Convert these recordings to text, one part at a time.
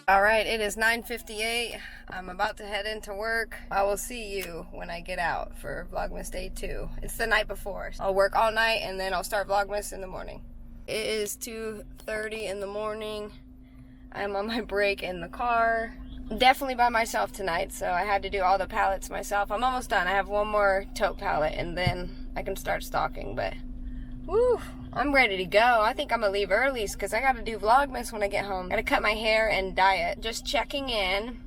All right, it is 9:58. I'm about to head into work. I will see you when I get out for Vlogmas Day 2. It's the night before. I'll work all night and then I'll start Vlogmas in the morning. It is 2:30 in the morning. I'm on my break in the car. I'm definitely by myself tonight, so I had to do all the pallets myself. I'm almost done. I have one more tote pallet and then I can start stocking, but woo, I'm ready to go. I think I'm gonna leave early because I gotta do Vlogmas when I get home. Gotta cut my hair and dye it. Just checking in.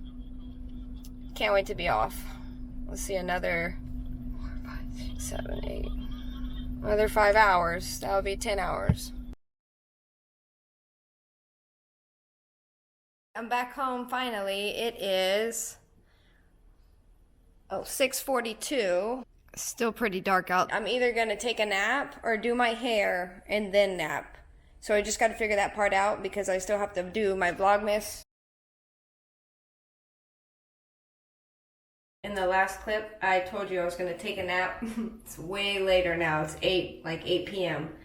Can't wait to be off. Let's see, another 4, 5, 6, 7, 8. Another 5 hours. That'll be 10 hours. I'm back home finally. It is 6:42. Still pretty dark out. I'm either gonna take a nap or do my hair and then nap. So I just gotta figure that part out because I still have to do my Vlogmas. In the last clip, I told you I was gonna take a nap. It's way later now. It's 8 p.m.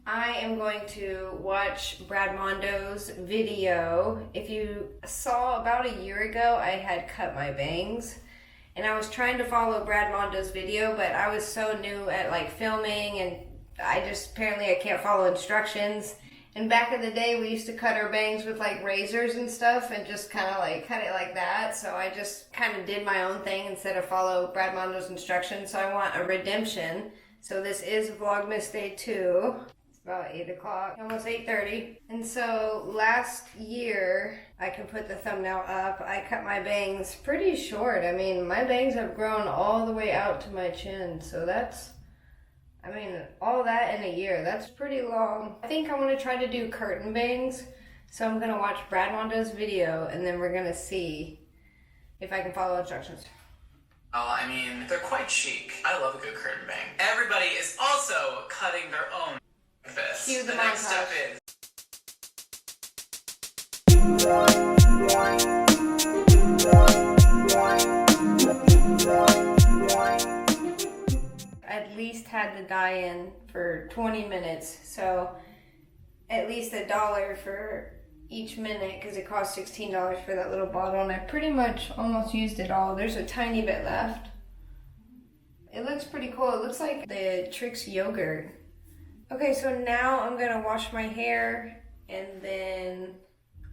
I am going to watch Brad Mondo's video. If you saw, about a year ago, I had cut my bangs. And I was trying to follow Brad Mondo's video, but I was so new at like filming and apparently I can't follow instructions. And back in the day, we used to cut our bangs with like razors and stuff and just kind of like cut it like that. So I just kind of did my own thing instead of follow Brad Mondo's instructions. So I want a redemption. So this is Vlogmas Day 2. About 8 o'clock, almost 8:30. And so last year, I can put the thumbnail up, I cut my bangs pretty short. I mean, my bangs have grown all the way out to my chin. So that's, I mean, all that in a year, that's pretty long. I think I want to try to do curtain bangs. So I'm going to watch Brad Mondo's video and then we're going to see if I can follow instructions. Oh, I mean, they're quite chic. I love a good curtain bang. Everybody is also cutting their own. Cue the next step is at least had the dye in for 20 minutes, so at least $1 for each minute because it costs $16 for that little bottle, and I pretty much almost used it all. There's a tiny bit left. It looks pretty cool. It looks like the Trix yogurt. Okay, so now I'm gonna wash my hair and then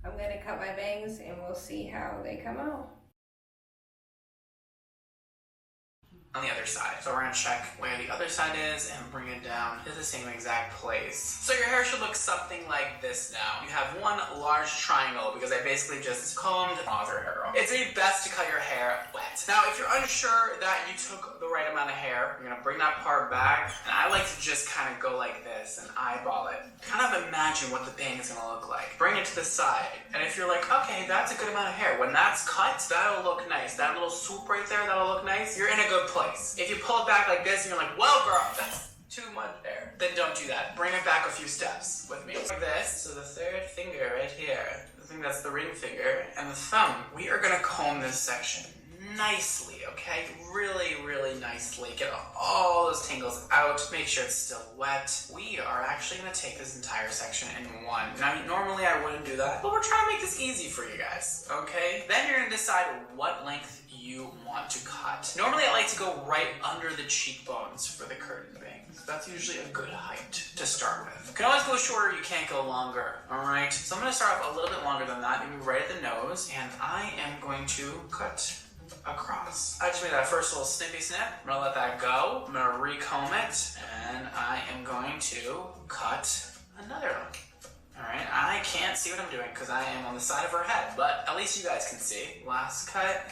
I'm gonna cut my bangs and we'll see how they come out. on the other side. So we're gonna check where the other side is and bring it down to the same exact place. So your hair should look something like this now. You have one large triangle because I basically just combed off your hair. It's best to cut your hair wet. Now, if you're unsure that you took the right amount of hair, you're gonna bring that part back, and I like to just kind of go like this and eyeball it. Kind of imagine what the bang is gonna look like. Bring it to the side, and if you're like, okay, that's a good amount of hair, when that's cut, that'll look nice. That little swoop right there, that'll look nice. You're in a good place. If you pull it back like this and you're like, well, girl, that's too much hair, then don't do that. Bring it back a few steps with me. Like this, so the third finger right here, I think that's the ring finger, and the thumb. We are gonna comb this section nicely, okay? Really, really nicely. Get all those tangles out. Make sure it's still wet. We are actually gonna take this entire section in one. Now, normally I wouldn't do that, but we're trying to make this easy for you guys, okay? Then you're gonna decide what length you want to cut. Normally I like to go right under the cheekbones for the curtain bangs. That's usually a good height to start with. You can always go shorter, you can't go longer, alright? So I'm gonna start off a little bit longer than that, maybe right at the nose, and I am going to cut across. I just made that first little snippy snip. I'm gonna let that go. I'm gonna recomb it, and I am going to cut another one. Alright, I can't see what I'm doing because I am on the side of her head, but at least you guys can see. Last cut.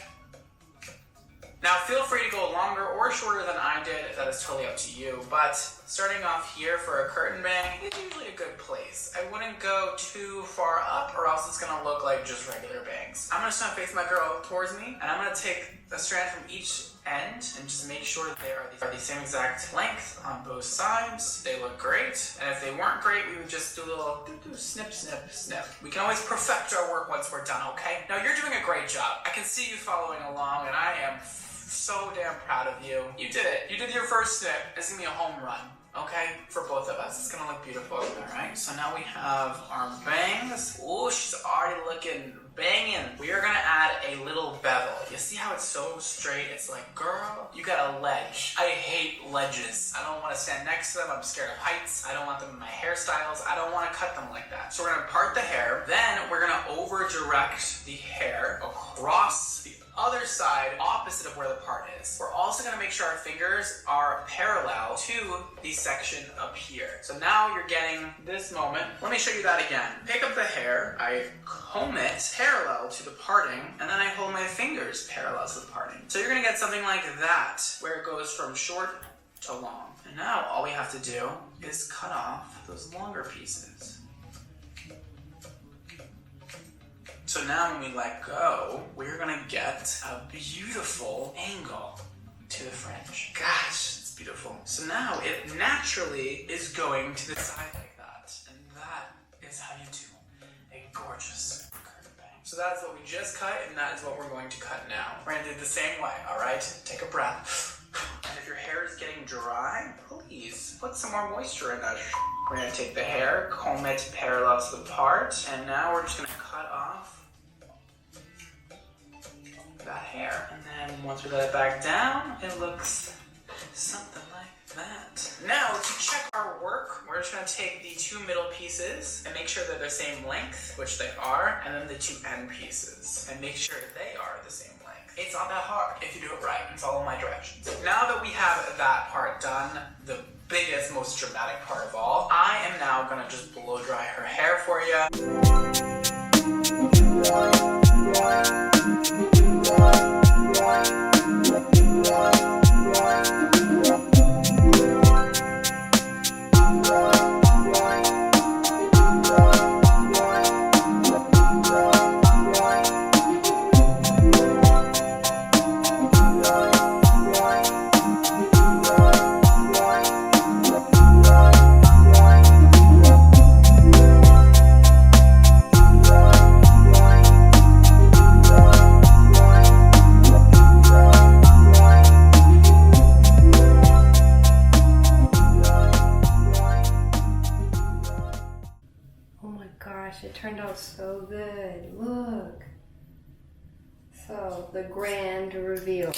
Now feel free to go longer or shorter than I did, that is totally up to you, but starting off here for a curtain bang is usually a good place. I wouldn't go too far up or else it's gonna look like just regular bangs. I'm gonna stand face my girl towards me, and I'm gonna take a strand from each end and just make sure that they are the same exact length on both sides. They look great, and if they weren't great, we would just do a little snip, snip, snip. We can always perfect our work once we're done, okay? Now you're doing a great job. I can see you following along, and I am so damn proud of you. You did it. You did your first snip. It's gonna be a home run, okay? For both of us. It's gonna look beautiful. All right, so now we have our bangs. Oh, she's already looking banging. it's so straight. It's like, girl, you got a ledge. I hate ledges. I don't want to stand next to them. I'm scared of heights. I don't want them in my hairstyles. I don't want to cut them like that. So we're gonna part the hair. Then we're gonna over direct the hair across the other side opposite of where the part is. We're also gonna make sure our fingers are parallel to the section up here. So now you're getting this moment. Let me show you that again. Pick up the hair, I comb it parallel to the parting, and then I hold my fingers parallel to the parting. So you're gonna get something like that, where it goes from short to long. And now all we have to do is cut off those longer pieces. So now when we let go, we're gonna get a beautiful angle to the fringe. Gosh, it's beautiful. So now it naturally is going to the side like that. And that is how you do a gorgeous curtain bang. So that's what we just cut, and that is what we're going to cut now. We're gonna do it the same way, all right? Take a breath. And if your hair is getting dry, please put some more moisture in that. We're gonna take the hair, comb it parallel to the part, and now we're just gonna cut off that hair. And then once we let it back down, it looks something like that. Now to check our work, we're just gonna take the two middle pieces and make sure they're the same length, which they are, and then the two end pieces, and make sure they are the same length. It's not that hard if you do it right and follow my directions. Now that we have that part done, the biggest, most dramatic part of all, I am now gonna just blow dry her hair for you. Gosh, it turned out so good. Look. So, the grand reveal.